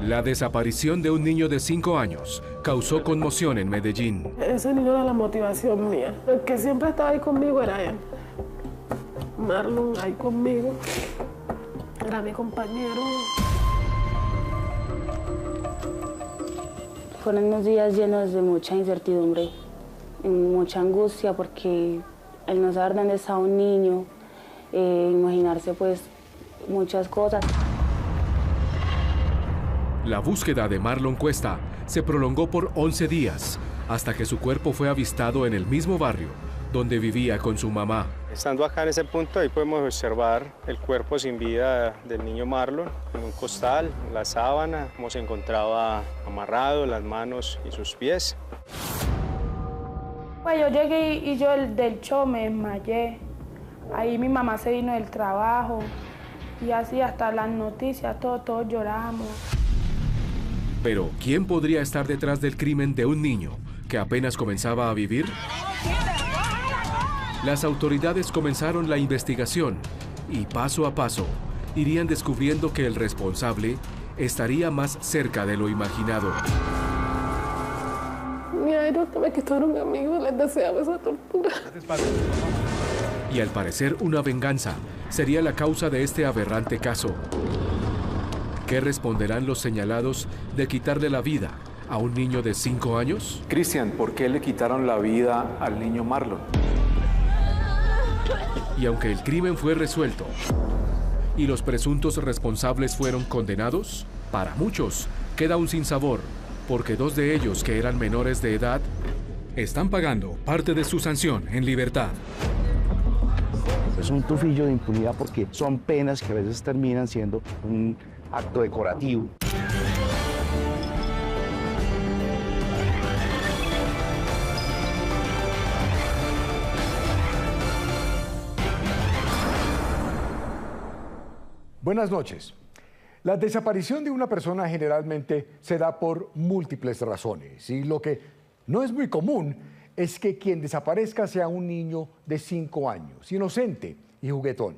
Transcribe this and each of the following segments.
La desaparición de un niño de 5 años causó conmoción en Medellín. Ese niño era la motivación mía. El que siempre estaba ahí conmigo era él. Marlon ahí conmigo. Era mi compañero. Fueron unos días llenos de mucha incertidumbre, mucha angustia, porque el no saber dónde estaba un niño, imaginarse pues muchas cosas. La búsqueda de Marlon Cuesta se prolongó por 11 días, hasta que su cuerpo fue avistado en el mismo barrio donde vivía con su mamá. Estando acá en ese punto, ahí podemos observar el cuerpo sin vida del niño Marlon en un costal, en la sábana, como se encontraba amarrado, las manos y sus pies. Pues yo llegué y yo del show me desmayé. Ahí mi mamá se vino del trabajo y así hasta las noticias, todos lloramos. Pero, ¿quién podría estar detrás del crimen de un niño que apenas comenzaba a vivir? Las autoridades comenzaron la investigación y paso a paso irían descubriendo que el responsable estaría más cerca de lo imaginado. Mira, ellos que me quitaron amigos, les deseaba esa tortura. Y al parecer una venganza sería la causa de este aberrante caso. ¿Qué responderán los señalados de quitarle la vida a un niño de 5 años? Cristian, ¿por qué le quitaron la vida al niño Marlon? Y aunque el crimen fue resuelto y los presuntos responsables fueron condenados, para muchos queda un sinsabor, porque 2 de ellos, que eran menores de edad, están pagando parte de su sanción en libertad. Es un tufillo de impunidad porque son penas que a veces terminan siendo un acto decorativo. Buenas noches. La desaparición de una persona generalmente se da por múltiples razones y lo que no es muy común es que quien desaparezca sea un niño de 5 años, inocente y juguetón.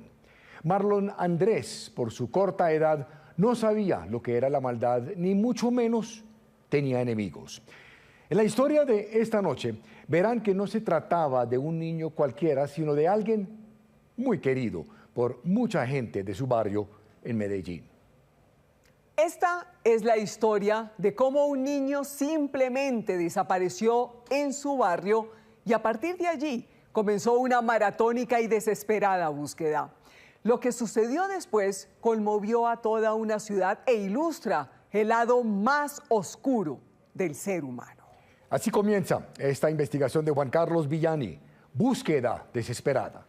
Marlon Andrés, por su corta edad, no sabía lo que era la maldad, ni mucho menos tenía enemigos. En la historia de esta noche verán que no se trataba de un niño cualquiera, sino de alguien muy querido por mucha gente de su barrio en Medellín. Esta es la historia de cómo un niño simplemente desapareció en su barrio y a partir de allí comenzó una maratónica y desesperada búsqueda. Lo que sucedió después conmovió a toda una ciudad e ilustra el lado más oscuro del ser humano. Así comienza esta investigación de Juan Carlos Villani, Búsqueda desesperada.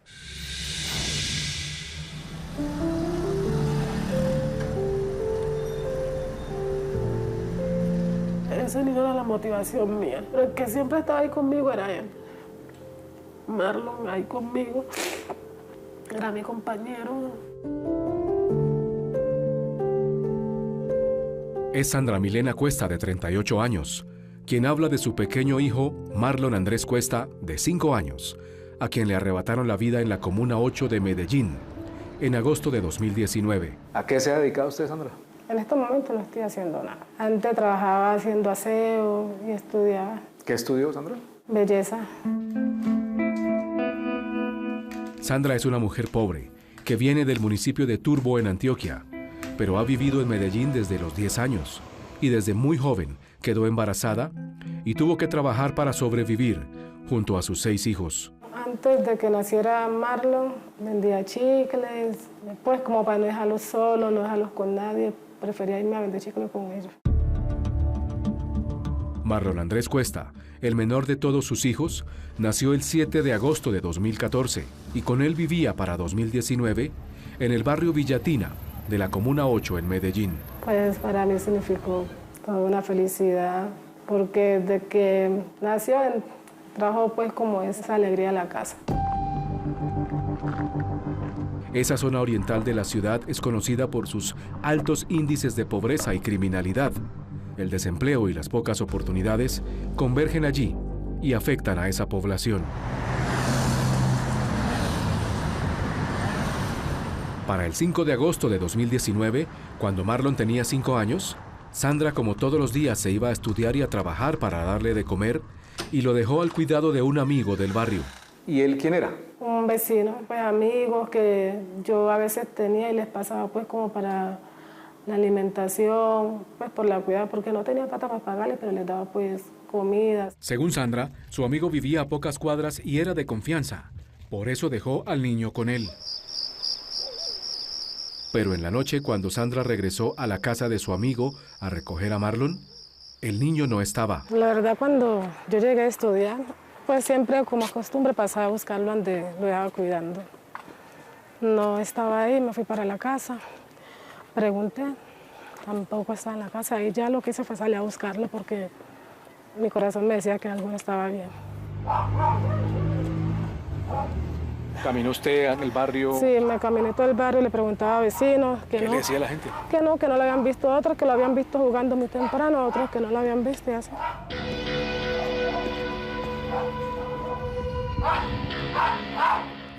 Ese niño era la motivación mía. Pero el que siempre estaba ahí conmigo era él. Marlon ahí conmigo. Era mi compañero. Es Sandra Milena Cuesta, de 38 años, quien habla de su pequeño hijo, Marlon Andrés Cuesta, de 5 años, a quien le arrebataron la vida en la Comuna 8 de Medellín, en agosto de 2019. ¿A qué se ha dedicado usted, Sandra? En estos momentos no estoy haciendo nada. Antes trabajaba haciendo aseo y estudiaba. ¿Qué estudió, Sandra? Belleza. Sandra es una mujer pobre, que viene del municipio de Turbo, en Antioquia, pero ha vivido en Medellín desde los 10 años y desde muy joven quedó embarazada y tuvo que trabajar para sobrevivir junto a sus 6 hijos. Antes de que naciera Marlon, vendía chicles. Después, como para no dejarlos solos, no dejarlos con nadie, prefería irme a vender chicles con ellos. Marlon Andrés Cuesta, el menor de todos sus hijos, nació el 7 de agosto de 2014 y con él vivía para 2019 en el barrio Villatina de la Comuna 8 en Medellín. Pues para mí significó toda una felicidad, porque desde que nació trajo pues como esa alegría a la casa. Esa zona oriental de la ciudad es conocida por sus altos índices de pobreza y criminalidad. El desempleo y las pocas oportunidades convergen allí y afectan a esa población. Para el 5 de agosto de 2019, cuando Marlon tenía 5 años, Sandra, como todos los días, se iba a estudiar y a trabajar para darle de comer y lo dejó al cuidado de un amigo del barrio. ¿Y él quién era? Un vecino, pues amigos que yo a veces tenía y les pasaba pues como para la alimentación, pues por la cuidado, porque no tenía plata para pagarles, pero les daba pues comida. Según Sandra, su amigo vivía a pocas cuadras y era de confianza. Por eso dejó al niño con él. Pero en la noche, cuando Sandra regresó a la casa de su amigo a recoger a Marlon, el niño no estaba. La verdad, cuando yo llegué a estudiar, pues siempre como costumbre pasaba a buscarlo donde lo dejaba cuidando. No estaba ahí, me fui para la casa, pregunté, tampoco estaba en la casa y ya lo que hice fue salir a buscarlo porque mi corazón me decía que algo no estaba bien. ¿Caminó usted en el barrio? Sí, me caminé todo el barrio, le preguntaba a vecinos que ¿Qué no. le decía la gente? Que no lo habían visto, otros que lo habían visto jugando muy temprano, otros que no lo habían visto y así.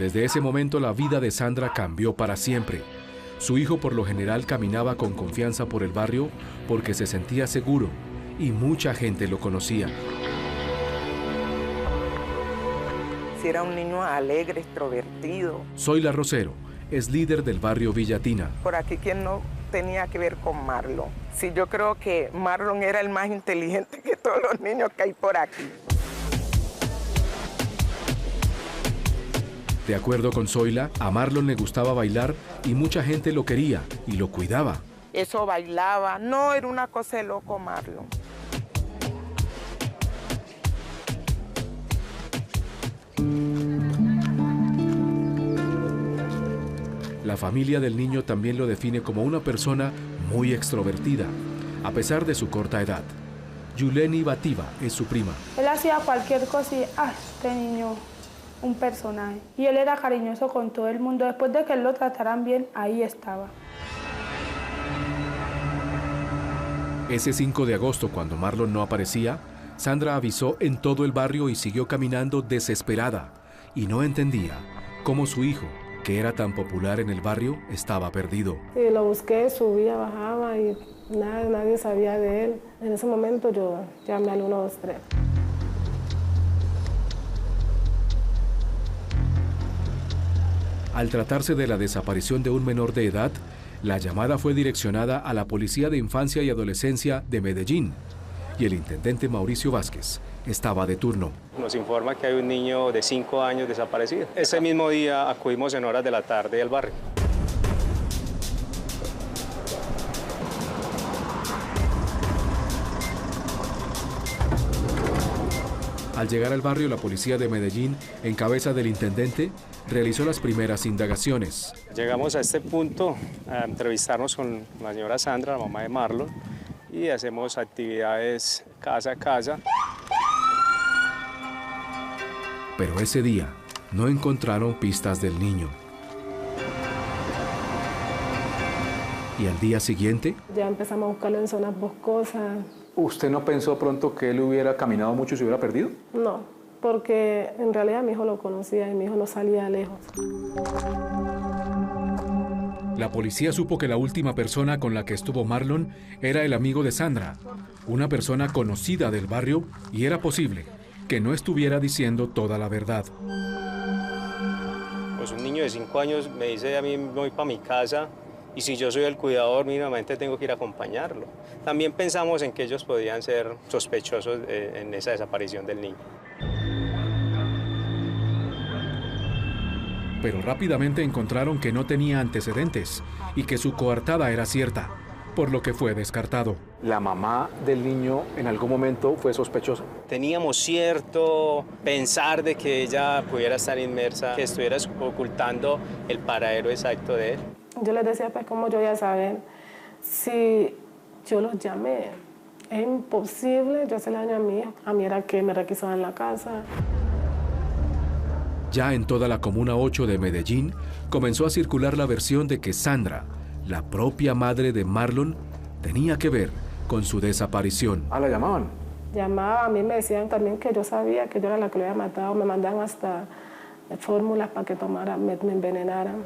Desde ese momento la vida de Sandra cambió para siempre. Su hijo por lo general caminaba con confianza por el barrio porque se sentía seguro y mucha gente lo conocía. Si era un niño alegre, extrovertido. Zoila Rosero es líder del barrio Villatina. Por aquí, ¿quién no tenía que ver con Marlon? Sí, yo creo que Marlon era el más inteligente que todos los niños que hay por aquí. De acuerdo con Zoila, a Marlon le gustaba bailar y mucha gente lo quería y lo cuidaba. Eso bailaba, no era una cosa de loco Marlon. La familia del niño también lo define como una persona muy extrovertida, a pesar de su corta edad. Yuleni Bativa es su prima. Él hacía cualquier cosa y, este niño, un personaje. Y él era cariñoso con todo el mundo. Después de que él lo trataran bien, ahí estaba. Ese 5 de agosto, cuando Marlon no aparecía, Sandra avisó en todo el barrio y siguió caminando desesperada. Y no entendía cómo su hijo, que era tan popular en el barrio, estaba perdido. Y lo busqué, subía, bajaba y nadie sabía de él. En ese momento yo llamé al 123. Al tratarse de la desaparición de un menor de edad, la llamada fue direccionada a la Policía de Infancia y Adolescencia de Medellín y el intendente Mauricio Vázquez estaba de turno. Nos informa que hay un niño de 5 años desaparecido. Ese mismo día acudimos en horas de la tarde al barrio. Al llegar al barrio, la policía de Medellín, en cabeza del intendente, realizó las primeras indagaciones. Llegamos a este punto a entrevistarnos con la señora Sandra, la mamá de Marlon, y hacemos actividades casa a casa. Pero ese día no encontraron pistas del niño. ¿Y al día siguiente? Ya empezamos a buscarlo en zonas boscosas. ¿Usted no pensó pronto que él hubiera caminado mucho y se hubiera perdido? No, porque en realidad mi hijo lo conocía y mi hijo no salía lejos. La policía supo que la última persona con la que estuvo Marlon era el amigo de Sandra, una persona conocida del barrio, y era posible que no estuviera diciendo toda la verdad. Pues un niño de 5 años me dice a mí voy para mi casa y si yo soy el cuidador mínimamente tengo que ir a acompañarlo. También pensamos en que ellos podían ser sospechosos en esa desaparición del niño. Pero rápidamente encontraron que no tenía antecedentes y que su coartada era cierta, por lo que fue descartado. ¿La mamá del niño en algún momento fue sospechosa? Teníamos cierto pensar de que ella pudiera estar inmersa, que estuviera ocultando el paradero exacto de él. Yo les decía, pues, ¿cómo yo ya saben? Si yo los llamé, es imposible yo hacerle daño a mi hijo. A mí era que me requisaban en la casa. Ya en toda la Comuna 8 de Medellín, comenzó a circular la versión de que Sandra, la propia madre de Marlon, tenía que ver con su desaparición. ¿Ah, la llamaban? Llamaba, a mí me decían también que yo sabía que yo era la que lo había matado. Me mandaban hasta fórmulas para que tomara, me envenenaran.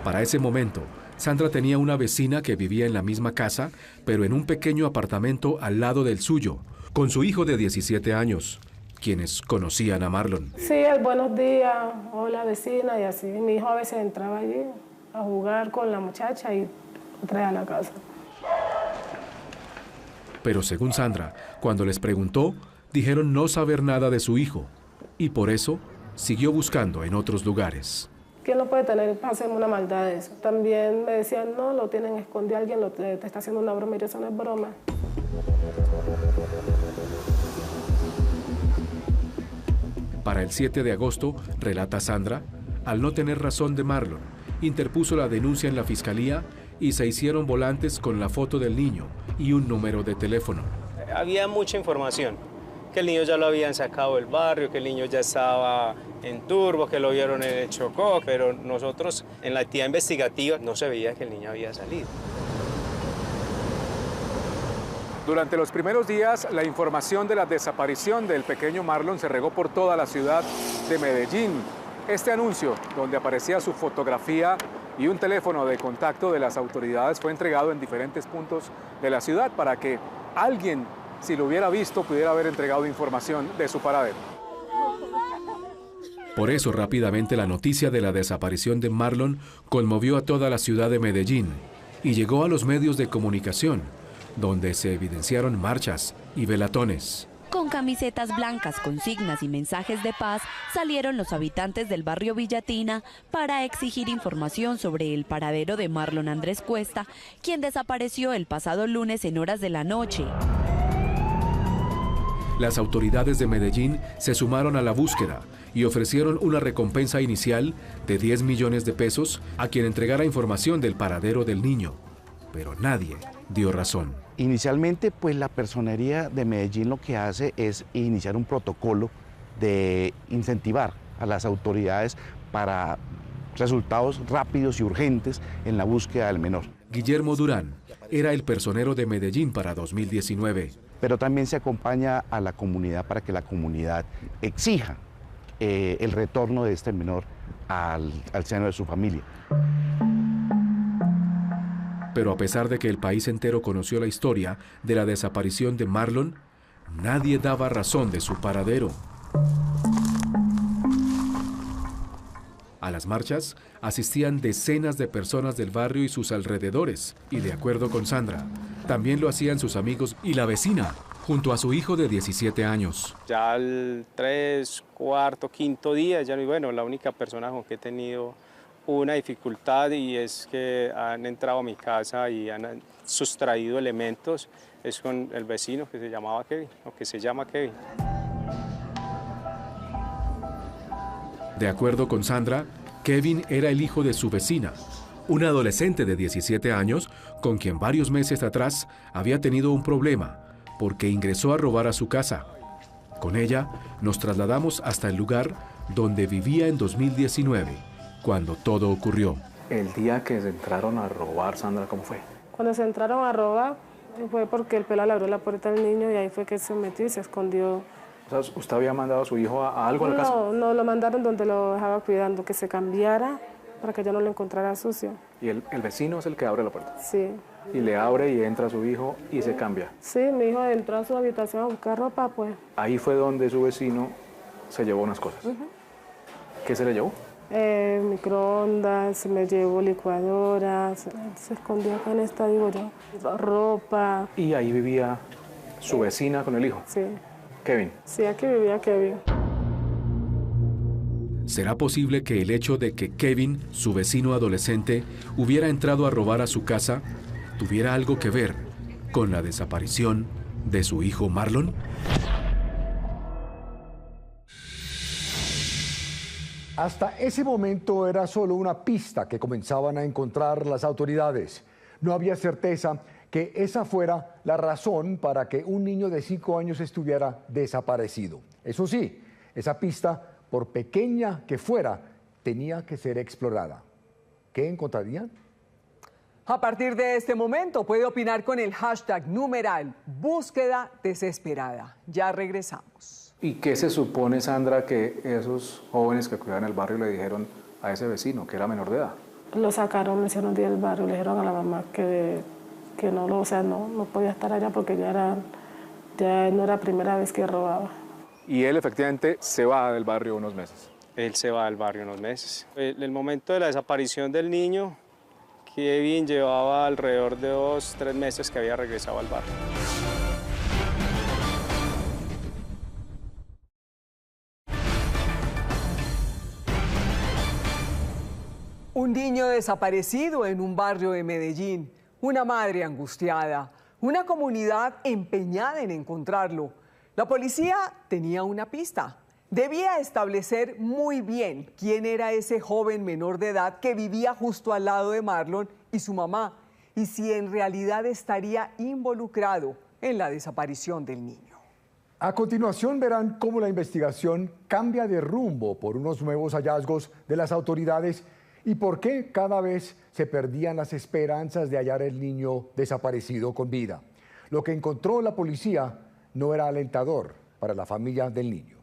Para ese momento, Sandra tenía una vecina que vivía en la misma casa, pero en un pequeño apartamento al lado del suyo, con su hijo de 17 años, quienes conocían a Marlon. Sí, el buenos días, hola vecina, y así. Mi hijo a veces entraba allí a jugar con la muchacha y traía a la casa. Pero según Sandra, cuando les preguntó, dijeron no saber nada de su hijo, y por eso siguió buscando en otros lugares. ¿Quién lo puede tener? Hacen una maldad de eso. También me decían, no, lo tienen escondido, alguien te está haciendo una broma, y eso no es broma. Para el 7 de agosto, relata Sandra, al no tener razón de Marlon, interpuso la denuncia en la fiscalía y se hicieron volantes con la foto del niño y un número de teléfono. Había mucha información, que el niño ya lo habían sacado del barrio, que el niño ya estaba en Turbo, que lo vieron en el Chocó, pero nosotros en la actividad investigativa no se veía que el niño había salido. Durante los primeros días, la información de la desaparición del pequeño Marlon se regó por toda la ciudad de Medellín. Este anuncio, donde aparecía su fotografía y un teléfono de contacto de las autoridades, fue entregado en diferentes puntos de la ciudad para que alguien, si lo hubiera visto, pudiera haber entregado información de su paradero. Por eso, rápidamente la noticia de la desaparición de Marlon conmovió a toda la ciudad de Medellín y llegó a los medios de comunicación, donde se evidenciaron marchas y velatones. Con camisetas blancas, consignas y mensajes de paz, salieron los habitantes del barrio Villatina para exigir información sobre el paradero de Marlon Andrés Cuesta, quien desapareció el pasado lunes en horas de la noche. Las autoridades de Medellín se sumaron a la búsqueda y ofrecieron una recompensa inicial de 10 millones de pesos a quien entregara información del paradero del niño. Pero nadie dio razón. Inicialmente, pues la Personería de Medellín lo que hace es iniciar un protocolo de incentivar a las autoridades para resultados rápidos y urgentes en la búsqueda del menor. Guillermo Durán era el personero de Medellín para 2019. Pero también se acompaña a la comunidad para que la comunidad exija el retorno de este menor al seno de su familia. Pero a pesar de que el país entero conoció la historia de la desaparición de Marlon, nadie daba razón de su paradero. A las marchas asistían decenas de personas del barrio y sus alrededores, y de acuerdo con Sandra, también lo hacían sus amigos y la vecina, junto a su hijo de 17 años. Ya al 3, 4, 5 día, ya bueno, la única persona con que he tenido una dificultad y es que han entrado a mi casa y han sustraído elementos es con el vecino que se llamaba Kevin, o que se llama Kevin. De acuerdo con Sandra, Kevin era el hijo de su vecina, una adolescente de 17 años con quien varios meses atrás había tenido un problema porque ingresó a robar a su casa. Con ella nos trasladamos hasta el lugar donde vivía en 2019, cuando todo ocurrió. El día que se entraron a robar, Sandra, ¿cómo fue? Cuando se entraron a robar fue porque el pelado le abrió la puerta al niño y ahí fue que se metió y se escondió. O sea, ¿usted había mandado a su hijo a algo a la casa? No, lo mandaron donde lo dejaba cuidando, que se cambiara para que ya no lo encontrara sucio. ¿Y el vecino es el que abre la puerta? Sí. Y le abre y entra su hijo y se cambia. Sí, mi hijo entró a su habitación a buscar ropa, pues. Ahí fue donde su vecino se llevó unas cosas. ¿Qué se le llevó? Microondas, se me llevó licuadora, se escondió acá en esta, digo yo, ropa. Y ahí vivía su vecina con el hijo. Sí. Kevin. Sí, aquí vivía Kevin. ¿Será posible que el hecho de que Kevin, su vecino adolescente, hubiera entrado a robar a su casa, tuviera algo que ver con la desaparición de su hijo Marlon? Hasta ese momento era solo una pista que comenzaban a encontrar las autoridades. No había certeza que esa fuera la razón para que un niño de 5 años estuviera desaparecido. Eso sí, esa pista, por pequeña que fuera, tenía que ser explorada. ¿Qué encontrarían? A partir de este momento puede opinar con el hashtag numeral búsqueda desesperada. Ya regresamos. ¿Y qué se supone, Sandra, que esos jóvenes que cuidaban el barrio le dijeron a ese vecino, que era menor de edad? Lo sacaron, me hicieron del barrio, le dijeron a la mamá que no, no podía estar allá porque ya no era la primera vez que robaba. Y él efectivamente se va del barrio unos meses. Él se va del barrio unos meses. En el momento de la desaparición del niño, Kevin llevaba alrededor de 2 o 3 meses que había regresado al barrio. Un niño desaparecido en un barrio de Medellín, una madre angustiada, una comunidad empeñada en encontrarlo. La policía tenía una pista. Debía establecer muy bien quién era ese joven menor de edad que vivía justo al lado de Marlon y su mamá, y si en realidad estaría involucrado en la desaparición del niño. A continuación verán cómo la investigación cambia de rumbo por unos nuevos hallazgos de las autoridades y por qué cada vez se perdían las esperanzas de hallar el niño desaparecido con vida. Lo que encontró la policía no era alentador para la familia del niño.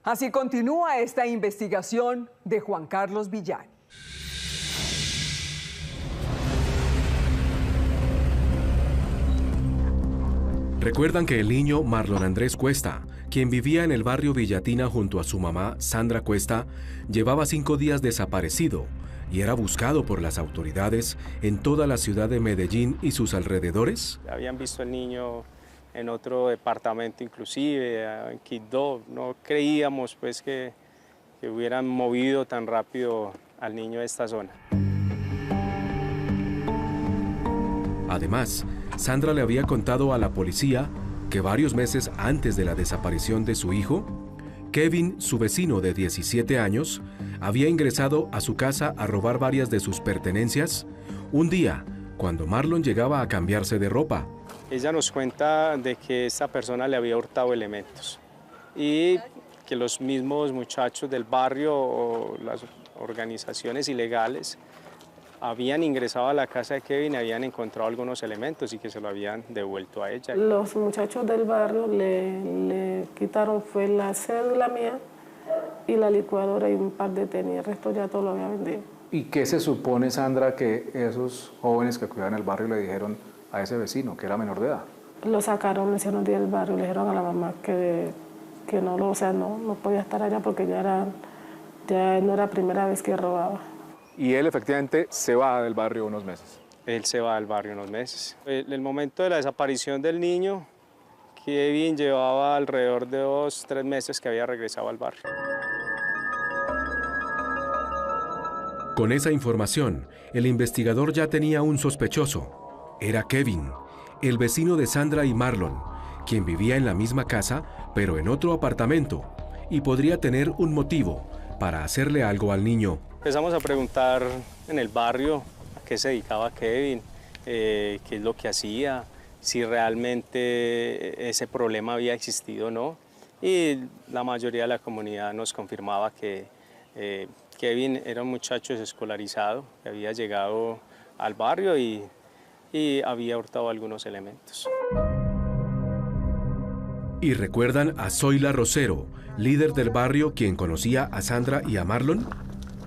Así continúa esta investigación de Juan Carlos Villán. Recuerdan que el niño Marlon Andrés Cuesta, quien vivía en el barrio Villatina junto a su mamá Sandra Cuesta, llevaba 5 días desaparecido y era buscado por las autoridades en toda la ciudad de Medellín y sus alrededores. Habían visto al niño en otro departamento inclusive, en Quibdó. No creíamos pues que hubieran movido tan rápido al niño de esta zona. Además, Sandra le había contado a la policía que varios meses antes de la desaparición de su hijo, Kevin, su vecino de 17 años, había ingresado a su casa a robar varias de sus pertenencias un día cuando Marlon llegaba a cambiarse de ropa. Ella nos cuenta de que esta persona le había hurtado elementos y que los mismos muchachos del barrio o las organizaciones ilegales habían ingresado a la casa de Kevin y habían encontrado algunos elementos y que se lo habían devuelto a ella. Los muchachos del barrio le quitaron fue la cédula mía y la licuadora y un par de tenis, el resto ya todo lo había vendido. ¿Y qué se supone, Sandra, que esos jóvenes que cuidaban el barrio le dijeron a ese vecino, que era menor de edad? Lo sacaron, me hicieron del barrio, le dijeron a la mamá que no, no podía estar allá porque ya no era la primera vez que robaba. Y él efectivamente se va del barrio unos meses. Él se va del barrio unos meses. En el momento de la desaparición del niño, Kevin llevaba alrededor de 2 o 3 meses que había regresado al barrio. Con esa información, el investigador ya tenía un sospechoso. Era Kevin, el vecino de Sandra y Marlon, quien vivía en la misma casa, pero en otro apartamento, y podría tener un motivo para hacerle algo al niño. Empezamos a preguntar en el barrio a qué se dedicaba Kevin, qué es lo que hacía, si realmente ese problema había existido o no. Y la mayoría de la comunidad nos confirmaba que Kevin era un muchacho desescolarizado, que había llegado al barrio y había hurtado algunos elementos. ¿Y recuerdan a Zoila Rosero, líder del barrio, quien conocía a Sandra y a Marlon?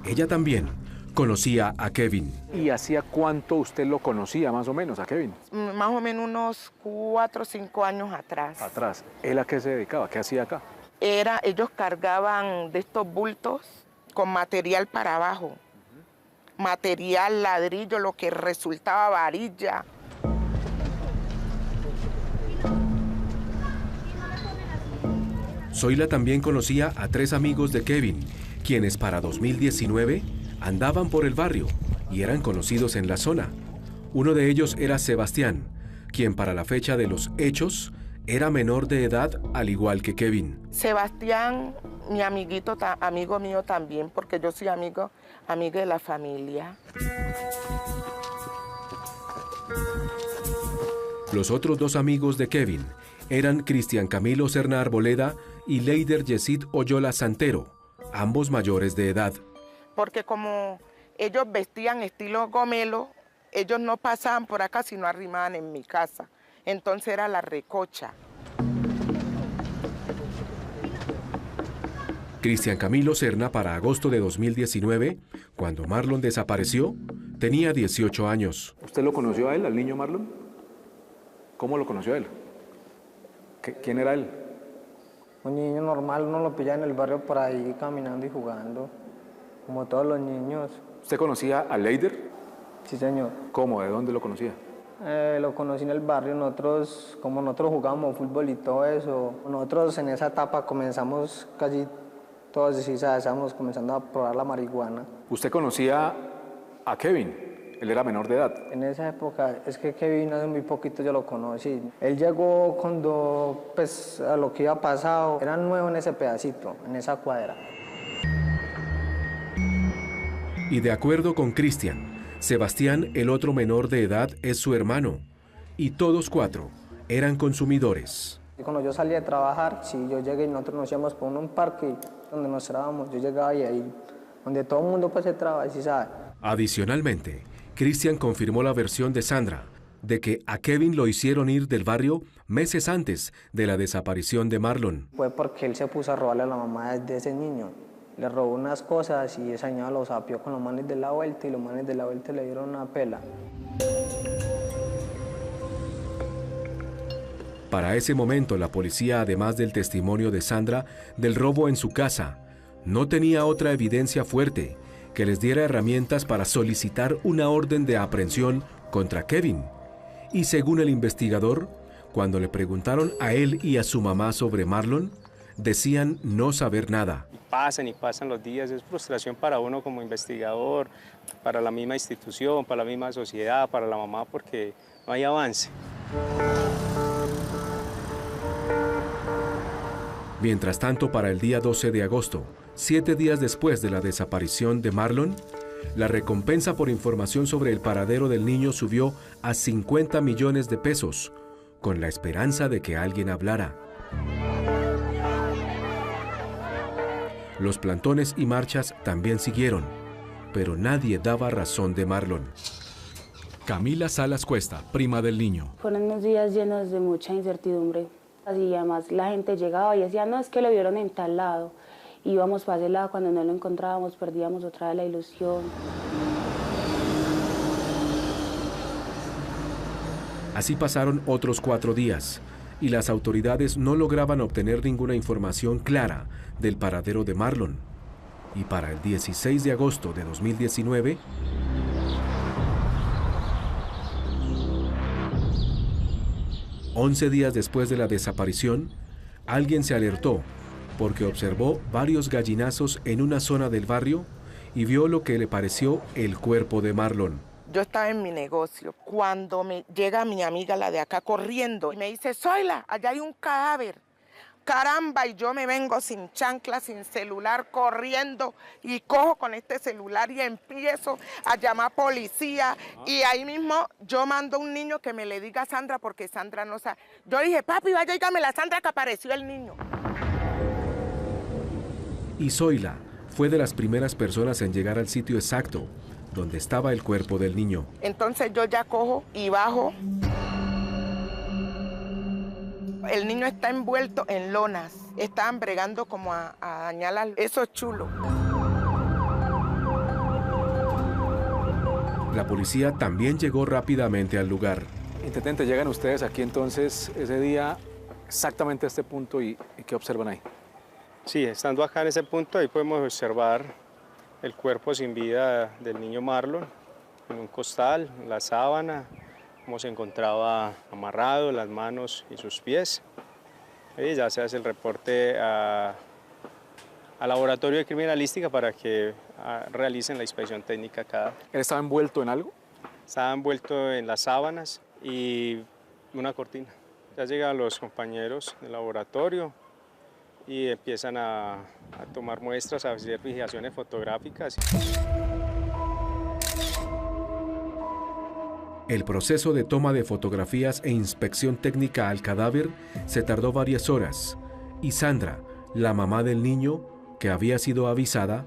Ella también conocía a Kevin. ¿Y hacía cuánto usted lo conocía más o menos a Kevin? Más o menos unos 4 o 5 años atrás. Atrás. ¿Él a qué se dedicaba? ¿Qué hacía acá? Ellos cargaban de estos bultos con material para abajo. Material, ladrillo, lo que resultaba varilla. Zoila también conocía a 3 amigos de Kevin, quienes para 2019 andaban por el barrio y eran conocidos en la zona. Uno de ellos era Sebastián, quien para la fecha de los hechos era menor de edad al igual que Kevin. Sebastián, mi amiguito, amigo mío también, porque yo soy amigo de la familia. Los otros 2 amigos de Kevin eran Cristian Camilo Serna Arboleda y Leider Yesid Oyola Santero, ambos mayores de edad. Porque como ellos vestían estilo gomelo, ellos no pasaban por acá sino arrimaban en mi casa. Entonces era la recocha. Cristian Camilo Serna, para agosto de 2019, cuando Marlon desapareció, tenía 18 años. ¿Usted lo conoció a él, al niño Marlon? ¿Cómo lo conoció a él? ¿Quién era él? Un niño normal, uno lo pilla en el barrio por ahí caminando y jugando, como todos los niños. ¿Usted conocía a Leider? Sí, señor. ¿Cómo? ¿De dónde lo conocía? Lo conocí en el barrio, como nosotros jugábamos fútbol y todo eso, nosotros en esa etapa comenzamos casi todos, sí, estábamos comenzando a probar la marihuana. ¿Usted conocía a Kevin? Él era menor de edad. En esa época, es que Kevin hace muy poquito yo lo conocí. Él llegó cuando, pues, a lo que iba pasado, era nuevo en ese pedacito, en esa cuadra. Y de acuerdo con Cristian, Sebastián, el otro menor de edad, es su hermano, y todos cuatro eran consumidores. Y cuando yo salí a trabajar, si yo llegué y nosotros nos íbamos por un parque donde nos trabajamos, yo llegaba y ahí, donde todo el mundo pues se trabaja, ¿sí sabe? Adicionalmente, Cristian confirmó la versión de Sandra, de que a Kevin lo hicieron ir del barrio meses antes de la desaparición de Marlon. Fue porque él se puso a robarle a la mamá de ese niño. Le robó unas cosas y esa niña lo sapió con los manes de la vuelta y los manes de la vuelta le dieron una pela. Para ese momento, la policía, además del testimonio de Sandra del robo en su casa, no tenía otra evidencia fuerte que les diera herramientas para solicitar una orden de aprehensión contra Kevin. Y según el investigador, cuando le preguntaron a él y a su mamá sobre Marlon, decían no saber nada. Y pasan los días, es frustración para uno como investigador, para la misma institución, para la misma sociedad, para la mamá, porque no hay avance. Mientras tanto, para el día 12 de agosto, 7 días después de la desaparición de Marlon, la recompensa por información sobre el paradero del niño subió a 50 millones de pesos, con la esperanza de que alguien hablara. Los plantones y marchas también siguieron, pero nadie daba razón de Marlon. Camila Salas Cuesta, prima del niño. Fueron unos días llenos de mucha incertidumbre. Y además la gente llegaba y decía, no, es que lo vieron en tal lado. Íbamos para ese lado, cuando no lo encontrábamos, perdíamos otra vez la ilusión. Así pasaron otros 4 días, y las autoridades no lograban obtener ninguna información clara del paradero de Marlon. Y para el 16 de agosto de 2019, ...11 días después de la desaparición, alguien se alertó porque observó varios gallinazos en una zona del barrio y vio lo que le pareció el cuerpo de Marlon. Yo estaba en mi negocio cuando me llega mi amiga, la de acá, corriendo y me dice, Zoila, allá hay un cadáver. Caramba, y yo me vengo sin chancla, sin celular, corriendo y cojo con este celular y empiezo a llamar policía. Y ahí mismo yo mando a un niño que me le diga a Sandra, porque Sandra no sabe. Yo dije, papi, vaya, dígame la Sandra que apareció el niño. Y Zoila fue de las primeras personas en llegar al sitio exacto donde estaba el cuerpo del niño. Entonces yo ya cojo y bajo. El niño está envuelto en lonas. Estaban bregando como a dañar esos chulos. La policía también llegó rápidamente al lugar. Intendente, llegan ustedes aquí entonces ese día exactamente a este punto y ¿qué observan ahí? Sí, estando acá en ese punto, ahí podemos observar el cuerpo sin vida del niño Marlon en un costal, la sábana, cómo se encontraba amarrado, las manos y sus pies. Y ya se hace el reporte al laboratorio de criminalística para que realicen la inspección técnica acá. ¿Él estaba envuelto en algo? Estaba envuelto en las sábanas y una cortina. Ya llegan los compañeros del laboratorio y empiezan a tomar muestras, a hacer fijaciones fotográficas. El proceso de toma de fotografías e inspección técnica al cadáver se tardó varias horas, y Sandra, la mamá del niño, que había sido avisada,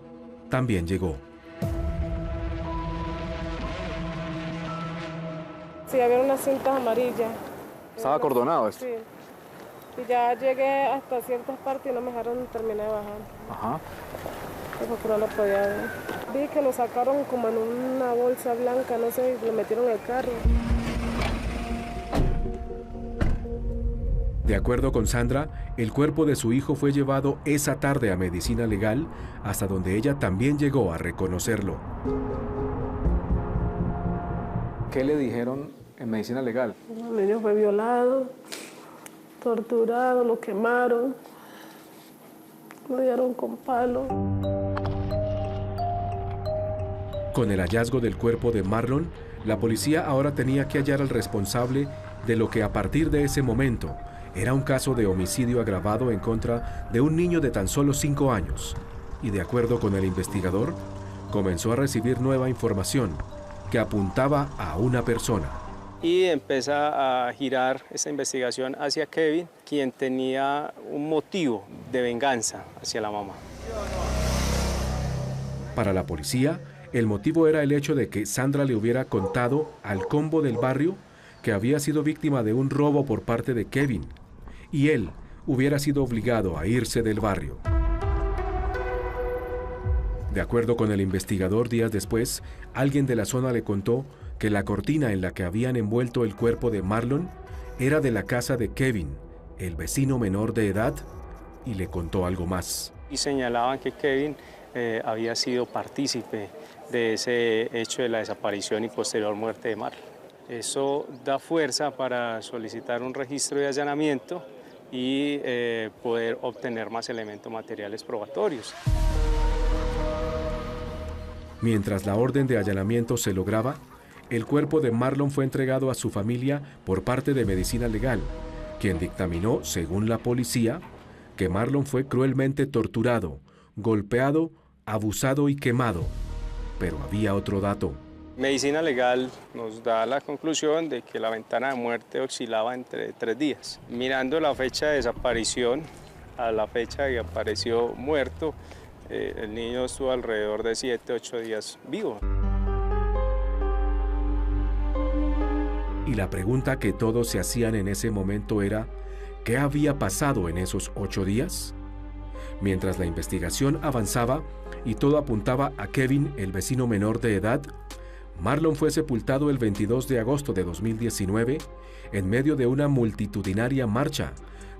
también llegó. Sí, había unas cintas amarillas. ¿Estaba acordonado esto? Sí. Y ya llegué hasta ciertas partes y no me dejaron terminar de bajar. Ajá. Porque no lo podía ver. Vi que lo sacaron como en una bolsa blanca, no sé, y lo metieron en el carro. De acuerdo con Sandra, el cuerpo de su hijo fue llevado esa tarde a medicina legal, hasta donde ella también llegó a reconocerlo. ¿Qué le dijeron en medicina legal? El niño fue violado, torturado, lo quemaron, lo dieron con palo. Con el hallazgo del cuerpo de Marlon, la policía ahora tenía que hallar al responsable de lo que a partir de ese momento era un caso de homicidio agravado en contra de un niño de tan solo 5 años. Y de acuerdo con el investigador, comenzó a recibir nueva información que apuntaba a una persona. Y empieza a girar esta investigación hacia Kevin, quien tenía un motivo de venganza hacia la mamá. Para la policía, el motivo era el hecho de que Sandra le hubiera contado al combo del barrio que había sido víctima de un robo por parte de Kevin, y él hubiera sido obligado a irse del barrio. De acuerdo con el investigador, días después, alguien de la zona le contó que la cortina en la que habían envuelto el cuerpo de Marlon era de la casa de Kevin, el vecino menor de edad, y le contó algo más. Y señalaban que Kevin había sido partícipe de ese hecho de la desaparición y posterior muerte de Marlon. Eso da fuerza para solicitar un registro de allanamiento y poder obtener más elementos materiales probatorios. Mientras la orden de allanamiento se lograba, el cuerpo de Marlon fue entregado a su familia por parte de Medicina Legal, quien dictaminó, según la policía, que Marlon fue cruelmente torturado, golpeado, abusado y quemado. Pero había otro dato. Medicina Legal nos da la conclusión de que la ventana de muerte oscilaba entre 3 días. Mirando la fecha de desaparición a la fecha que apareció muerto, el niño estuvo alrededor de 7, 8 días vivo. Y la pregunta que todos se hacían en ese momento era, ¿qué había pasado en esos 8 días? Mientras la investigación avanzaba y todo apuntaba a Kevin, el vecino menor de edad, Marlon fue sepultado el 22 de agosto de 2019 en medio de una multitudinaria marcha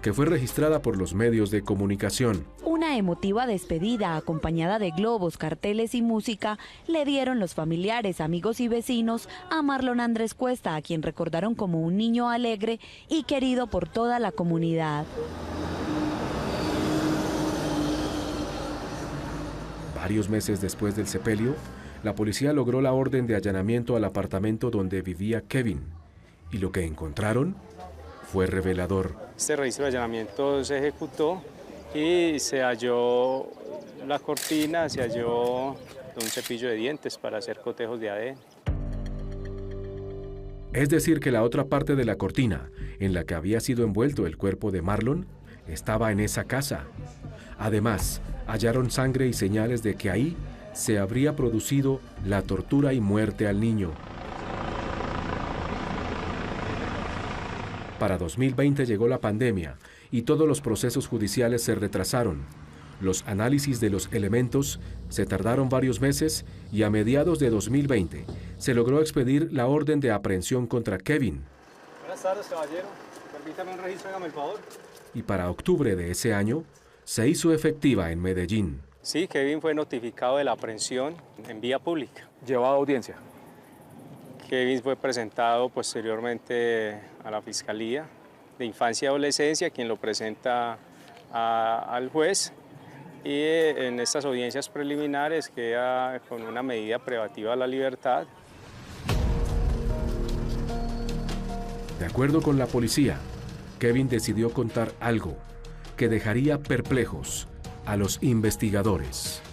que fue registrada por los medios de comunicación. Una emotiva despedida acompañada de globos, carteles y música le dieron los familiares, amigos y vecinos a Marlon Andrés Cuesta, a quien recordaron como un niño alegre y querido por toda la comunidad. Varios meses después del sepelio, la policía logró la orden de allanamiento al apartamento donde vivía Kevin, y lo que encontraron fue revelador. Este registro de allanamiento se ejecutó y se halló la cortina, se halló un cepillo de dientes para hacer cotejos de ADN. Es decir, que la otra parte de la cortina, en la que había sido envuelto el cuerpo de Marlon, estaba en esa casa. Además, hallaron sangre y señales de que ahí se habría producido la tortura y muerte al niño. Para 2020 llegó la pandemia y todos los procesos judiciales se retrasaron. Los análisis de los elementos se tardaron varios meses y a mediados de 2020 se logró expedir la orden de aprehensión contra Kevin. Buenas tardes, caballero. Permítame un registro, hágame el favor. Y para octubre de ese año se hizo efectiva en Medellín. Sí, Kevin fue notificado de la aprehensión en vía pública. ¿Llevado a audiencia? Kevin fue presentado posteriormente a la Fiscalía de Infancia y Adolescencia, quien lo presenta al juez, y en estas audiencias preliminares queda con una medida privativa de la libertad. De acuerdo con la policía, Kevin decidió contar algo que dejaría perplejos a los investigadores.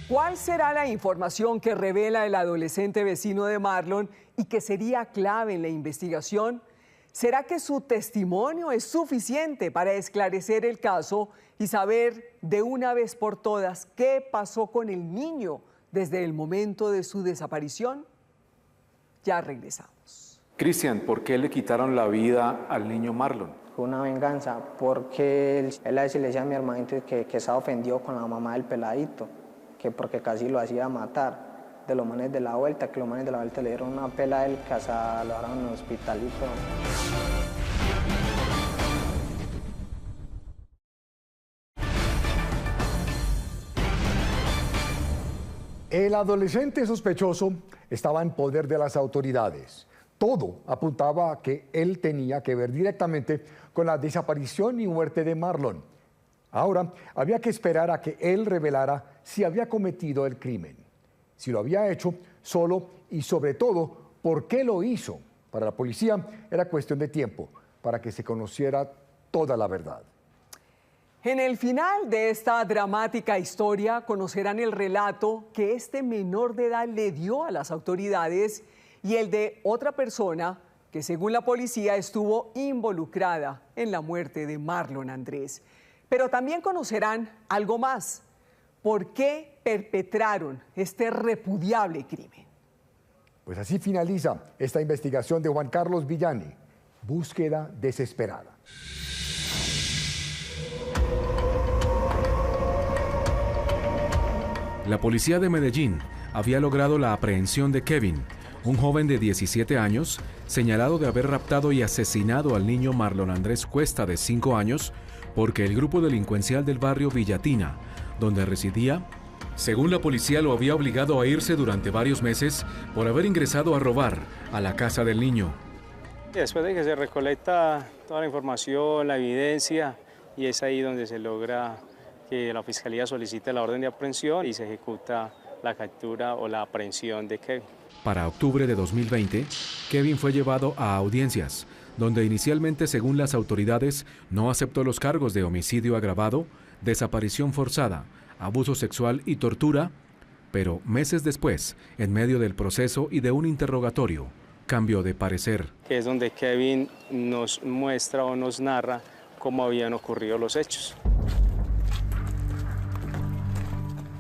¿Cuál será la información que revela el adolescente vecino de Marlon y que sería clave en la investigación? ¿Será que su testimonio es suficiente para esclarecer el caso y saber de una vez por todas qué pasó con el niño desde el momento de su desaparición? Ya regresamos. Cristian, ¿por qué le quitaron la vida al niño Marlon? Fue una venganza, porque él a veces le decía a mi hermanito que estaba ofendido con la mamá del peladito, que porque casi lo hacía matar, de los manes de la vuelta, que los manes de la vuelta le dieron una pela a él, que hasta lo dejaron en el hospitalito. El adolescente sospechoso estaba en poder de las autoridades. Todo apuntaba a que él tenía que ver directamente con la desaparición y muerte de Marlon. Ahora había que esperar a que él revelara si había cometido el crimen, si lo había hecho solo y sobre todo por qué lo hizo. Para la policía era cuestión de tiempo para que se conociera toda la verdad. En el final de esta dramática historia conocerán el relato que este menor de edad le dio a las autoridades y el de otra persona que según la policía estuvo involucrada en la muerte de Marlon Andrés. Pero también conocerán algo más. ¿Por qué perpetraron este repudiable crimen? Pues así finaliza esta investigación de Juan Carlos Villani. Búsqueda desesperada. La policía de Medellín había logrado la aprehensión de Kevin, un joven de 17 años, señalado de haber raptado y asesinado al niño Marlon Andrés Cuesta, de 5 años, porque el grupo delincuencial del barrio Villatina, donde residía, según la policía, lo había obligado a irse durante varios meses por haber ingresado a robar a la casa del niño. Después de que se recolecta toda la información, la evidencia, y es ahí donde se logra que la Fiscalía solicite la orden de aprehensión y se ejecuta la captura o la aprehensión de Kevin. Para octubre de 2020, Kevin fue llevado a audiencias, donde inicialmente, según las autoridades, no aceptó los cargos de homicidio agravado, desaparición forzada, abuso sexual y tortura, pero meses después, en medio del proceso y de un interrogatorio, cambió de parecer. Que es donde Kevin nos muestra o nos narra cómo habían ocurrido los hechos.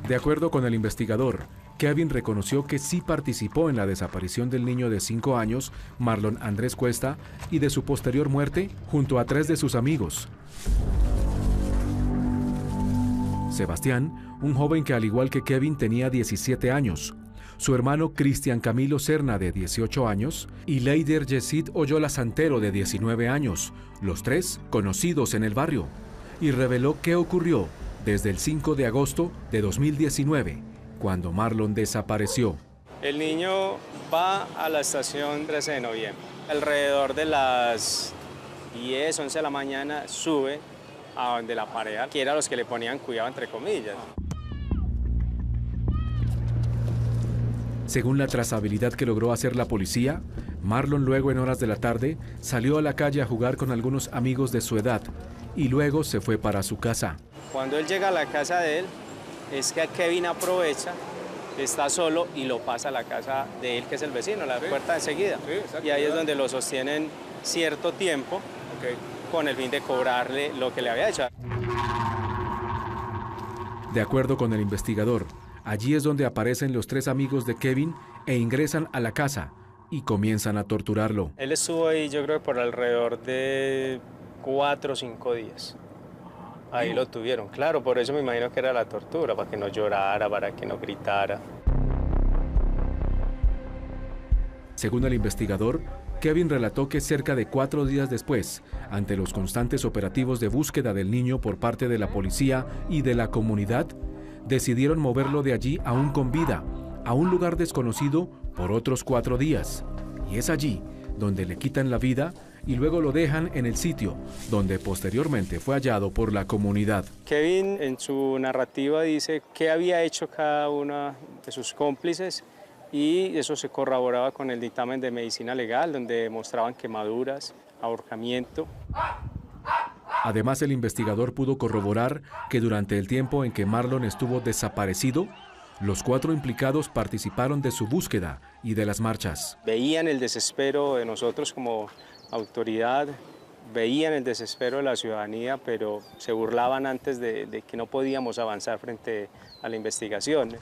De acuerdo con el investigador, Kevin reconoció que sí participó en la desaparición del niño de 5 años, Marlon Andrés Cuesta, y de su posterior muerte junto a 3 de sus amigos. Sebastián, un joven que al igual que Kevin tenía 17 años, su hermano Cristian Camilo Serna, de 18 años, y Leider Yesid Oyola Santero, de 19 años, los 3 conocidos en el barrio, y reveló qué ocurrió desde el 5 de agosto de 2019, cuando Marlon desapareció. El niño va a la estación 13 de noviembre. Alrededor de las 10, 11 de la mañana sube a donde la pareja, que eran los que le ponían cuidado, entre comillas. Según la trazabilidad que logró hacer la policía, Marlon luego en horas de la tarde salió a la calle a jugar con algunos amigos de su edad y luego se fue para su casa. Cuando él llega a la casa de él, es que Kevin aprovecha, está solo y lo pasa a la casa de él, que es el vecino, la puerta enseguida. Y ahí es donde lo sostienen cierto tiempo, con el fin de cobrarle lo que le había hecho. De acuerdo con el investigador, allí es donde aparecen los 3 amigos de Kevin e ingresan a la casa y comienzan a torturarlo. Él estuvo ahí, yo creo, por alrededor de 4 o 5 días. Ahí lo tuvieron, claro, por eso me imagino que era la tortura, para que no llorara, para que no gritara. Según el investigador, Kevin relató que cerca de 4 días después, ante los constantes operativos de búsqueda del niño por parte de la policía y de la comunidad, decidieron moverlo de allí aún con vida, a un lugar desconocido por otros 4 días. Y es allí donde le quitan la vida y luego lo dejan en el sitio donde posteriormente fue hallado por la comunidad. Kevin en su narrativa dice qué había hecho cada uno de sus cómplices y eso se corroboraba con el dictamen de medicina legal donde mostraban quemaduras, ahorcamiento. Además, el investigador pudo corroborar que durante el tiempo en que Marlon estuvo desaparecido, los 4 implicados participaron de su búsqueda y de las marchas. Veían el desespero de nosotros como autoridad, veían el desespero de la ciudadanía, pero se burlaban antes de que no podíamos avanzar frente a la investigación.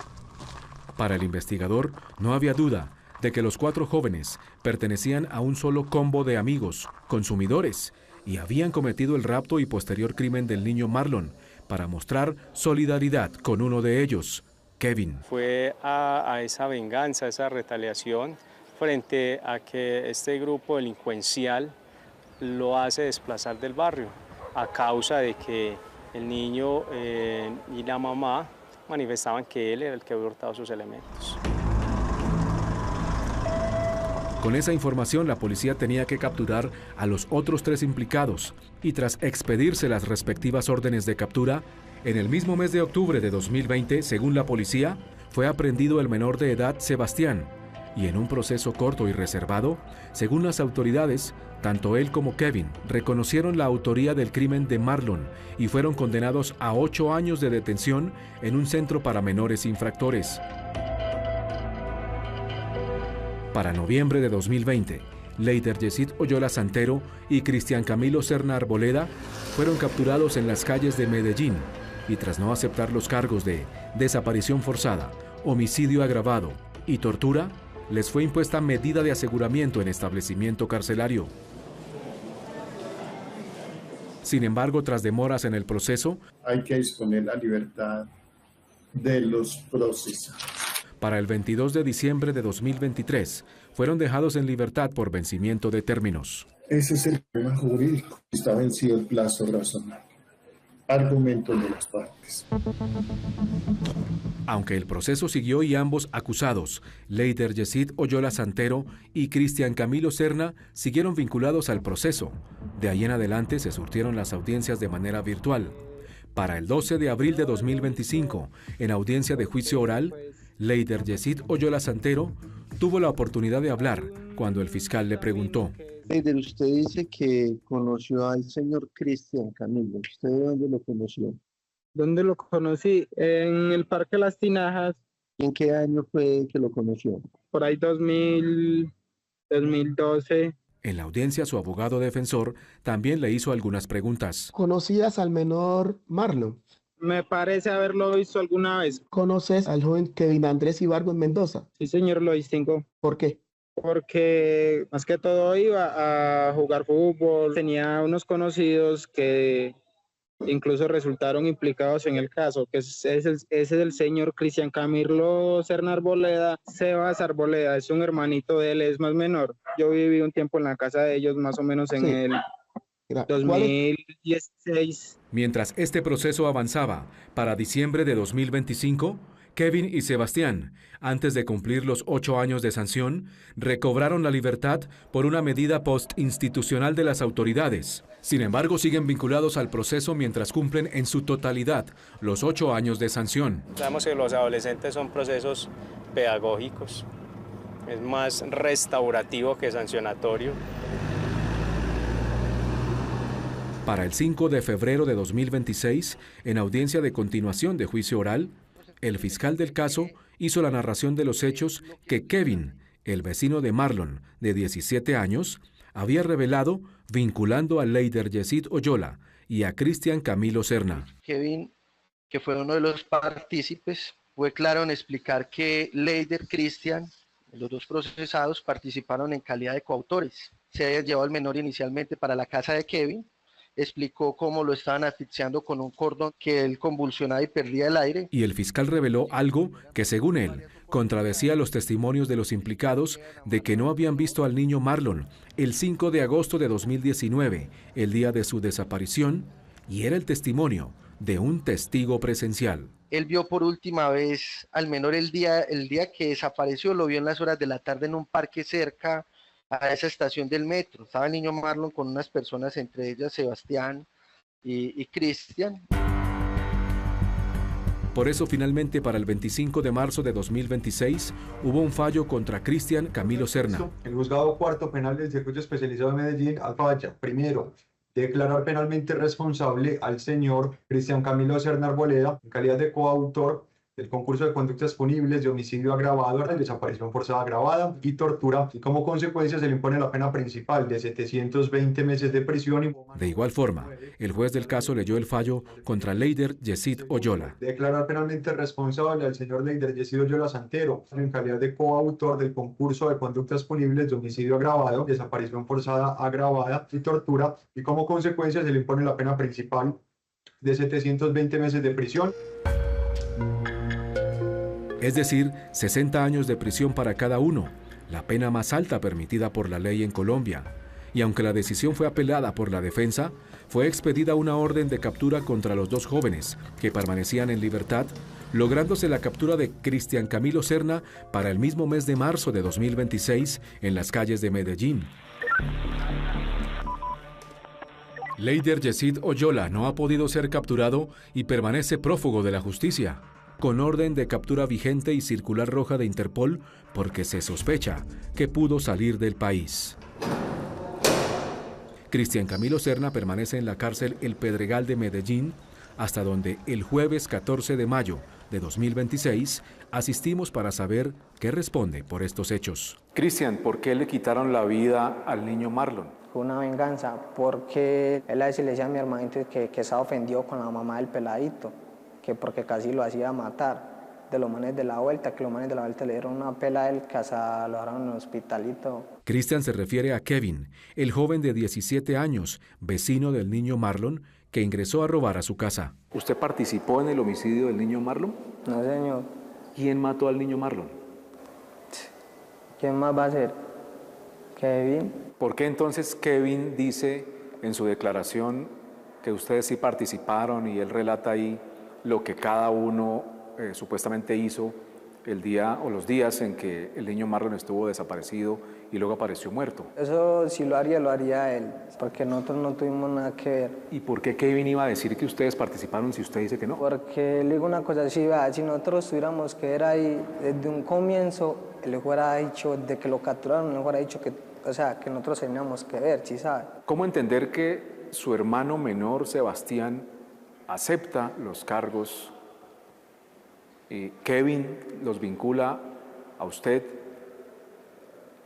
Para el investigador, no había duda de que los 4 jóvenes pertenecían a un solo combo de amigos, consumidores, y habían cometido el rapto y posterior crimen del niño Marlon para mostrar solidaridad con uno de ellos, Kevin. Fue a esa venganza, a esa retaliación, frente a que este grupo delincuencial lo hace desplazar del barrio, a causa de que el niño y la mamá manifestaban que él era el que había hurtado sus elementos. Con esa información, la policía tenía que capturar a los otros 3 implicados y tras expedirse las respectivas órdenes de captura, en el mismo mes de octubre de 2020, según la policía, fue aprehendido el menor de edad Sebastián y en un proceso corto y reservado, según las autoridades, tanto él como Kevin reconocieron la autoría del crimen de Marlon y fueron condenados a 8 años de detención en un centro para menores infractores. Para noviembre de 2020, Leider Yesid Oyola Santero y Cristian Camilo Serna Arboleda fueron capturados en las calles de Medellín y tras no aceptar los cargos de desaparición forzada, homicidio agravado y tortura, les fue impuesta medida de aseguramiento en establecimiento carcelario. Sin embargo, tras demoras en el proceso, hay que disponer la libertad de los procesados. Para el 22 de diciembre de 2023, fueron dejados en libertad por vencimiento de términos. Ese es el problema jurídico. Está vencido el plazo razonable. Argumentos de las partes. Aunque el proceso siguió y ambos acusados, Leider Yesid Oyola Santero y Cristian Camilo Serna, siguieron vinculados al proceso. De ahí en adelante se surtieron las audiencias de manera virtual. Para el 12 de abril de 2025, en audiencia de juicio oral, Leider Yesid Oyola Santero tuvo la oportunidad de hablar cuando el fiscal le preguntó: Leider, usted dice que conoció al señor Cristian Camilo. ¿Usted de dónde lo conoció? ¿Dónde lo conocí? En el Parque Las Tinajas. ¿En qué año fue que lo conoció? Por ahí 2012. En la audiencia, su abogado defensor también le hizo algunas preguntas. ¿Conocías al menor Marlon? Me parece haberlo visto alguna vez. ¿Conoces al joven Kevin Andrés Ibargo en Mendoza? Sí, señor, lo distingo. ¿Por qué? Porque más que todo iba a jugar fútbol. Tenía unos conocidos que incluso resultaron implicados en el caso, que ese es el señor Cristian Camilo Serna Arboleda. Sebas Arboleda es un hermanito de él, es más menor. Yo viví un tiempo en la casa de ellos, más o menos en el 2016. Mientras este proceso avanzaba, para diciembre de 2025, Kevin y Sebastián, antes de cumplir los 8 años de sanción, recobraron la libertad por una medida postinstitucional de las autoridades. Sin embargo, siguen vinculados al proceso mientras cumplen en su totalidad los 8 años de sanción. Sabemos que los adolescentes son procesos pedagógicos, es más restaurativo que sancionatorio. Para el 5 de febrero de 2026, en audiencia de continuación de juicio oral, el fiscal del caso hizo la narración de los hechos que Kevin, el vecino de Marlon, de 17 años, había revelado vinculando a Leider Yesid Oyola y a Cristian Camilo Serna. Kevin, que fue uno de los partícipes, fue claro en explicar que Leider, Cristian, los 2 procesados, participaron en calidad de coautores. Se había llevado al menor inicialmente para la casa de Kevin, explicó cómo lo estaban asfixiando con un cordón que él convulsionaba y perdía el aire. Y el fiscal reveló algo que, según él, contradecía los testimonios de los implicados de que no habían visto al niño Marlon el 5 de agosto de 2019, el día de su desaparición, y era el testimonio de un testigo presencial. Él vio por última vez al menor el día que desapareció, lo vio en las horas de la tarde en un parque cerca a esa estación del metro. Estaba el niño Marlon con unas personas, entre ellas Sebastián y Cristian. Por eso, finalmente, para el 25 de marzo de 2026, hubo un fallo contra Cristian Camilo Serna. El juzgado cuarto penal del circuito especializado de Medellín falla, primero, declarar penalmente responsable al señor Cristian Camilo Serna Arboleda en calidad de coautor el concurso de conductas punibles de homicidio agravado, desaparición forzada agravada y tortura, y como consecuencia se le impone la pena principal de 720 meses de prisión. De igual forma, el juez del caso leyó el fallo contra Leider Yesid Oyola. Declarar penalmente responsable al señor Leider Yesid Oyola Santero en calidad de coautor del concurso de conductas punibles de homicidio agravado, desaparición forzada agravada y tortura, y como consecuencia se le impone la pena principal de 720 meses de prisión. Es decir, 60 años de prisión para cada uno, la pena más alta permitida por la ley en Colombia. Y aunque la decisión fue apelada por la defensa, fue expedida una orden de captura contra los dos jóvenes, que permanecían en libertad, lográndose la captura de Cristian Camilo Serna para el mismo mes de marzo de 2026 en las calles de Medellín. Leider Yesid Oyola no ha podido ser capturado y permanece prófugo de la justicia, con orden de captura vigente y circular roja de Interpol porque se sospecha que pudo salir del país. Cristian Camilo Serna permanece en la cárcel El Pedregal de Medellín, hasta donde el jueves 14 de mayo de 2026 asistimos para saber qué responde por estos hechos. Cristian, ¿por qué le quitaron la vida al niño Marlon? Fue una venganza porque él a veces le decía a mi hermanito que se ofendió con la mamá del peladito, que porque casi lo hacía matar. De los manes de la vuelta, que los manes de la vuelta le dieron una pela a él, que hasta lo dejaron en el hospitalito. Cristian se refiere a Kevin, el joven de 17 años, vecino del niño Marlon, que ingresó a robar a su casa. ¿Usted participó en el homicidio del niño Marlon? No, señor. ¿Quién mató al niño Marlon? ¿Quién más va a ser? Kevin. ¿Por qué entonces Kevin dice en su declaración que ustedes sí participaron y él relata ahí lo que cada uno supuestamente hizo el día o los días en que el niño Marlon estuvo desaparecido y luego apareció muerto? Eso si lo haría él, porque nosotros no tuvimos nada que ver. ¿Y por qué Kevin iba a decir que ustedes participaron si usted dice que no? Porque le digo una cosa, si nosotros tuviéramos que ver ahí desde un comienzo, él fuera dicho de que lo capturaron, él fuera dicho que, que nosotros teníamos que ver, ¿sí sabe? ¿Cómo entender que su hermano menor, Sebastián, acepta los cargos y Kevin los vincula a usted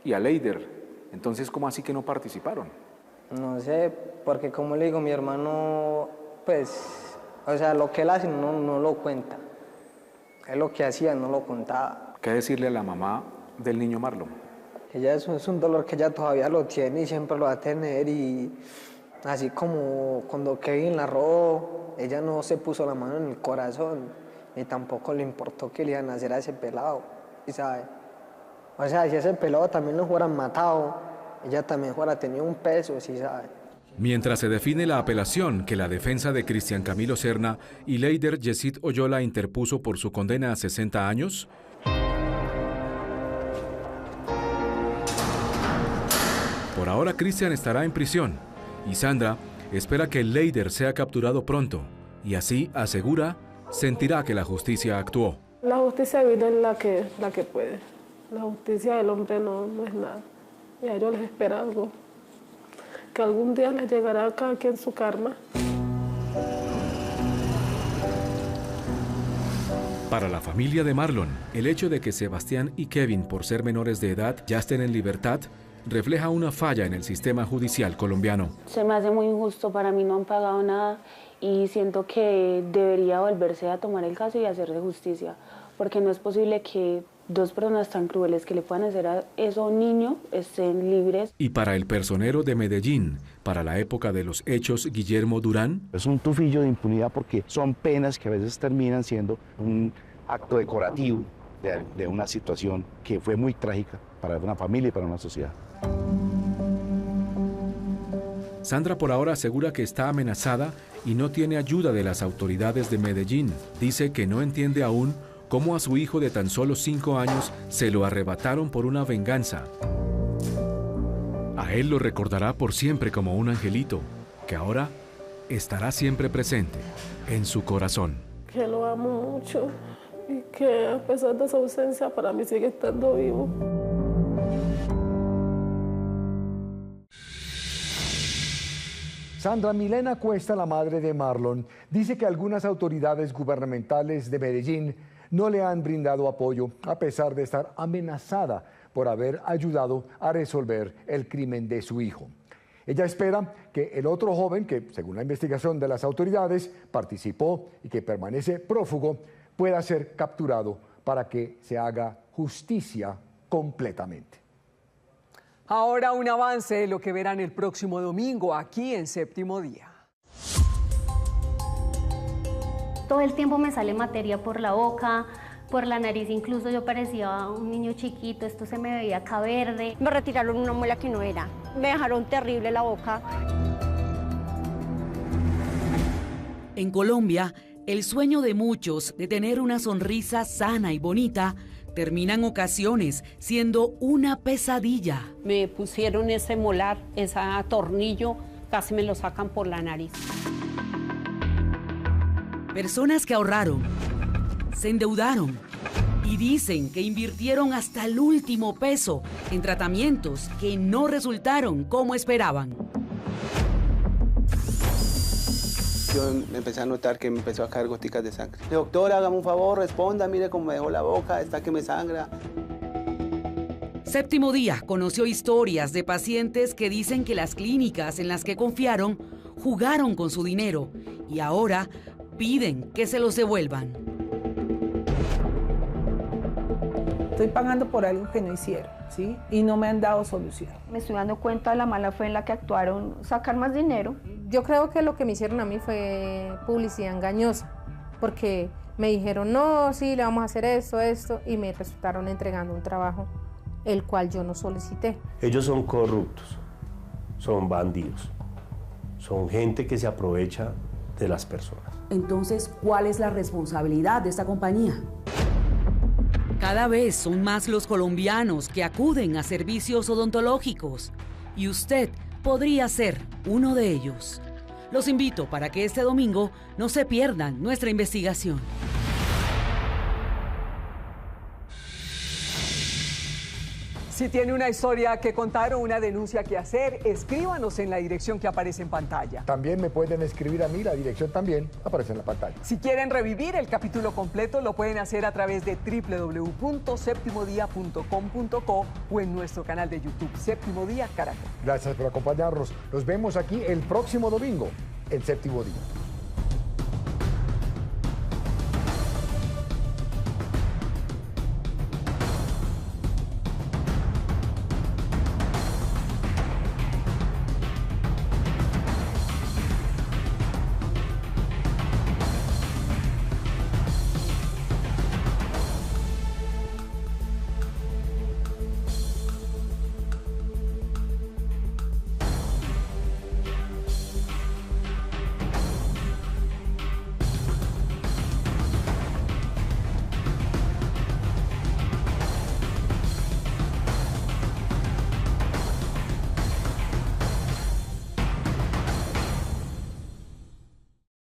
y a Leider? Entonces, ¿cómo así que no participaron? No sé, porque como le digo, mi hermano, pues, lo que él hace no lo cuenta. Él lo que hacía no lo contaba. ¿Qué decirle a la mamá del niño Marlon? Ella es un dolor que ella todavía lo tiene y siempre lo va a tener, y así como cuando Kevin la robó, ella no se puso la mano en el corazón, ni tampoco le importó que le iban a hacer a ese pelado, ¿sabe? Si ese pelado también lo hubieran matado, ella también hubiera tenido un peso, ¿sí sabe? Mientras se define la apelación que la defensa de Cristian Camilo Serna y Leider Yesid Oyola interpuso por su condena a 60 años, por ahora Cristian estará en prisión y Sandra espera que Leider sea capturado pronto y así, asegura, sentirá que la justicia actuó. La justicia divina es la que puede. La justicia del hombre no es nada. Y a ellos les espera algo. Que algún día les llegará a cada quien su karma. Para la familia de Marlon, el hecho de que Sebastián y Kevin, por ser menores de edad, ya estén en libertad, refleja una falla en el sistema judicial colombiano. Se me hace muy injusto, para mí no han pagado nada y siento que debería volverse a tomar el caso y hacerse justicia, porque no es posible que dos personas tan crueles que le puedan hacer a eso a un niño estén libres. Y para el personero de Medellín, para la época de los hechos, Guillermo Durán, es un tufillo de impunidad porque son penas que a veces terminan siendo un acto decorativo de una situación que fue muy trágica para una familia y para una sociedad. Sandra por ahora asegura que está amenazada y no tiene ayuda de las autoridades de Medellín. Dice que no entiende aún cómo a su hijo de tan solo 5 años se lo arrebataron por una venganza. A él lo recordará por siempre como un angelito, que ahora estará siempre presente en su corazón. Que lo amo mucho y que a pesar de su ausencia para mí sigue estando vivo. Sandra Milena Cuesta, la madre de Marlon, dice que algunas autoridades gubernamentales de Medellín no le han brindado apoyo a pesar de estar amenazada por haber ayudado a resolver el crimen de su hijo. Ella espera que el otro joven, que según la investigación de las autoridades participó y que permanece prófugo, pueda ser capturado para que se haga justicia completamente. Ahora un avance de lo que verán el próximo domingo aquí en Séptimo Día. Todo el tiempo me sale materia por la boca, por la nariz, incluso yo parecía un niño chiquito, esto se me veía acá verde. Me retiraron una muela que no era, me dejaron terrible la boca. En Colombia, el sueño de muchos de tener una sonrisa sana y bonita termina en ocasiones siendo una pesadilla. Me pusieron ese molar, ese tornillo, casi me lo sacan por la nariz. Personas que ahorraron, se endeudaron y dicen que invirtieron hasta el último peso en tratamientos que no resultaron como esperaban. Yo empecé a notar que me empezó a caer goticas de sangre. Doctor, hágame un favor, responda, mire cómo me dejó la boca, está que me sangra. Séptimo Día conoció historias de pacientes que dicen que las clínicas en las que confiaron jugaron con su dinero y ahora piden que se los devuelvan. Estoy pagando por algo que no hicieron, ¿sí? Y no me han dado solución. Me estoy dando cuenta de la mala fe en la que actuaron, sacar más dinero. Yo creo que lo que me hicieron a mí fue publicidad engañosa, porque me dijeron, no, sí, le vamos a hacer esto, y me resultaron entregando un trabajo, el cual yo no solicité. Ellos son corruptos, son bandidos, son gente que se aprovecha de las personas. Entonces, ¿cuál es la responsabilidad de esta compañía? Cada vez son más los colombianos que acuden a servicios odontológicos y usted podría ser uno de ellos. Los invito para que este domingo no se pierdan nuestra investigación. Si tiene una historia que contar o una denuncia que hacer, escríbanos en la dirección que aparece en pantalla. También me pueden escribir a mí, la dirección también aparece en la pantalla. Si quieren revivir el capítulo completo, lo pueden hacer a través de www.septimodia.com.co o en nuestro canal de YouTube, Séptimo Día Caracol. Gracias por acompañarnos. Nos vemos aquí el próximo domingo en Séptimo Día.